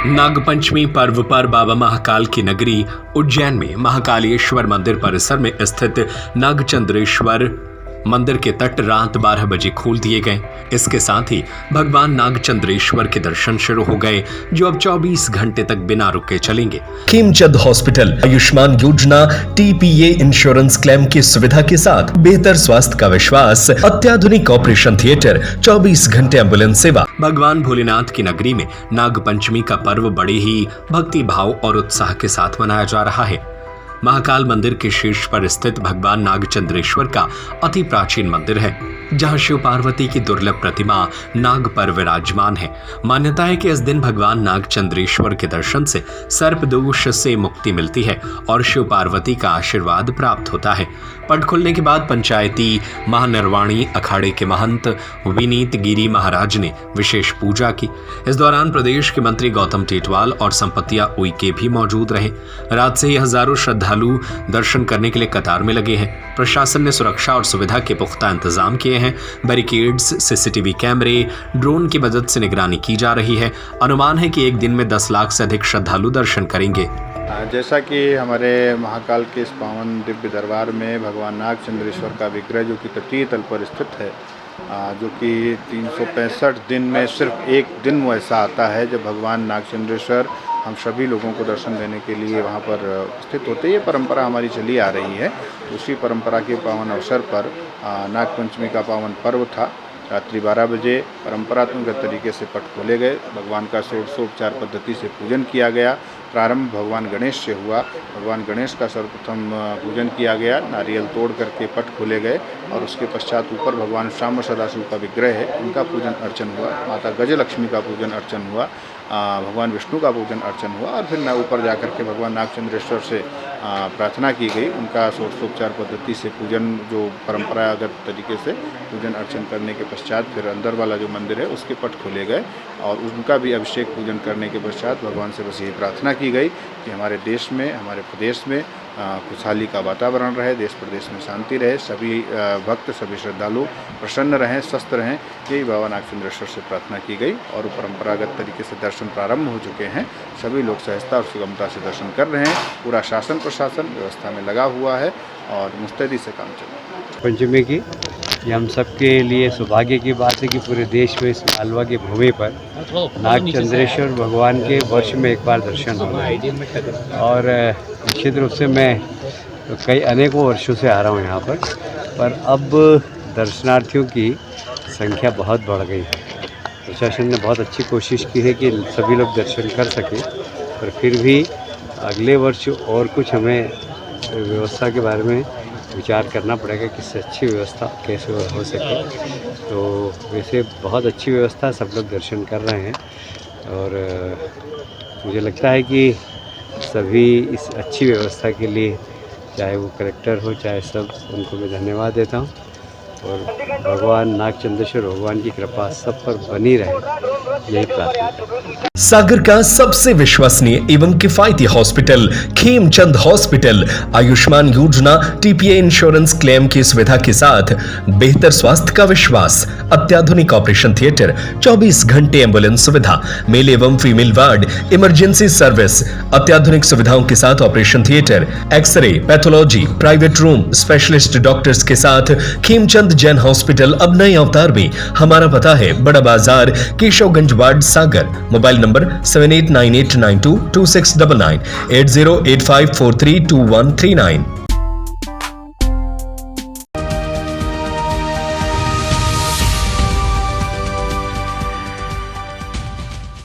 नागपंचमी पर्व पर बाबा महाकाल की नगरी उज्जैन में महाकालेश्वर मंदिर परिसर में स्थित नागचंद्रेश्वर मंदिर के तट रात 12 बजे खोल दिए गए। इसके साथ ही भगवान नागचंद्रेश्वर के दर्शन शुरू हो गए, जो अब 24 घंटे तक बिना रुके चलेंगे। खेमचंद हॉस्पिटल आयुष्मान योजना TPA इंश्योरेंस क्लेम की सुविधा के साथ बेहतर स्वास्थ्य का विश्वास, अत्याधुनिक ऑपरेशन थिएटर, 24 घंटे एम्बुलेंस सेवा। भगवान भोलेनाथ की नगरी में नागपंचमी का पर्व बड़े ही भक्ति भाव और उत्साह के साथ मनाया जा रहा है। महाकाल मंदिर के शीर्ष पर स्थित भगवान नागचंद्रेश्वर का अति प्राचीन मंदिर है, जहां शिव पार्वती की दुर्लभ प्रतिमा नाग पर विराजमान है। मान्यता है कि इस दिन भगवान नागचंद्रेश्वर के दर्शन से सर्प दोष से मुक्ति मिलती है और शिव पार्वती का आशीर्वाद प्राप्त होता है। पट खुलने के बाद पंचायती महानिर्वाणी अखाड़े के महंत विनीत गिरी महाराज ने विशेष पूजा की। इस दौरान प्रदेश के मंत्री गौतम टेटवाल और संपतिया उइके भी मौजूद रहे। रात से ही हजारों श्रद्धालु दर्शन करने के लिए कतार में लगे हैं। प्रशासन ने सुरक्षा और सुविधा के पुख्ता इंतजाम किए हैं। बैरिकेड्स, CCTV कैमरे, ड्रोन की मदद से निगरानी की जा रही है। अनुमान है कि एक दिन में 10 लाख से अधिक श्रद्धालु दर्शन करेंगे। जैसा कि हमारे महाकाल के इस पावन दिव्य दरबार में भगवान नागचंद्रेश्वर का विग्रह जो कि तटीय तल पर स्थित है, जो कि 365 दिन में सिर्फ एक दिन वो ऐसा आता है जब भगवान नागचंद्रेश्वर हम सभी लोगों को दर्शन देने के लिए वहाँ पर स्थित होते हैं। ये परंपरा हमारी चली आ रही है। उसी परंपरा के पावन अवसर पर नागपंचमी का पावन पर्व था। रात्रि 12 बजे परंपरात्मक तरीके से पट खोले गए। भगवान का षोडशोपचार पद्धति से पूजन किया गया। प्रारंभ भगवान गणेश से हुआ। भगवान गणेश का सर्वप्रथम पूजन किया गया। नारियल तोड़ करके पट खोले गए और उसके पश्चात ऊपर भगवान श्याम सदाशिव का विग्रह है, उनका पूजन अर्चन हुआ। माता गजलक्ष्मी का पूजन अर्चन हुआ। भगवान विष्णु का पूजन अर्चन हुआ और फिर ऊपर जाकर के भगवान नागचंद्रेश्वर से प्रार्थना की गई। उनका षोडशोपचार पद्धति से पूजन, जो परंपरागत तरीके से पूजन अर्चन करने के पश्चात फिर अंदर वाला जो मंदिर है उसके पट खोले गए और उनका भी अभिषेक पूजन करने के पश्चात भगवान से बस यही प्रार्थना की गई कि हमारे देश में, हमारे प्रदेश में खुशहाली का वातावरण रहे, देश प्रदेश में शांति रहे, सभी भक्त, सभी श्रद्धालु प्रसन्न रहें, स्वस्थ रहें। यही बाबा नागचंद्रेश्वर से प्रार्थना की गई और परंपरागत तरीके से दर्शन प्रारंभ हो चुके हैं। सभी लोग सहजता और सुगमता से दर्शन कर रहे हैं। पूरा शासन प्रशासन व्यवस्था में लगा हुआ है और मुस्तैदी से काम चल रहा है। पंचमी की ये हम सबके लिए सौभाग्य की बात है कि पूरे देश में इस मालवा की भूमि पर नागचंद्रेश्वर भगवान के वर्ष में एक बार दर्शन हो रहे हैं। और निश्चित रूप से मैं कई अनेकों वर्षों से आ रहा हूँ यहाँ पर अब दर्शनार्थियों की संख्या बहुत बढ़ गई है। प्रशासन ने बहुत अच्छी कोशिश की है कि सभी लोग दर्शन कर सकें, पर फिर भी अगले वर्ष और कुछ हमें व्यवस्था के बारे में विचार करना पड़ेगा कि इससे अच्छी व्यवस्था कैसे हो सके। तो वैसे बहुत अच्छी व्यवस्था, सब लोग दर्शन कर रहे हैं और मुझे लगता है कि सभी इस अच्छी व्यवस्था के लिए, चाहे वो कलेक्टर हो चाहे सब, उनको मैं धन्यवाद देता हूँ और भगवान नागचंद्रेश्वर भगवान की कृपा सब पर बनी रहे, यही प्रार्थना। सागर का सबसे विश्वसनीय एवं किफायती हॉस्पिटल खेमचंद हॉस्पिटल आयुष्मान योजना TPA इंश्योरेंस क्लेम की सुविधा के साथ बेहतर स्वास्थ्य का विश्वास, अत्याधुनिक ऑपरेशन थिएटर, 24 घंटे एम्बुलेंस सुविधा, मेल एवं फीमेल वार्ड, इमरजेंसी सर्विस, अत्याधुनिक सुविधाओं के साथ operation theatre, x ray, pathology, private room, specialist doctors के साथ खेमचंद जैन हॉस्पिटल अब नए अवतार में। हमारा पता है बड़ा बाजार, Keshavganj ward, Sagar. Mobile number 7898922699 8085432139।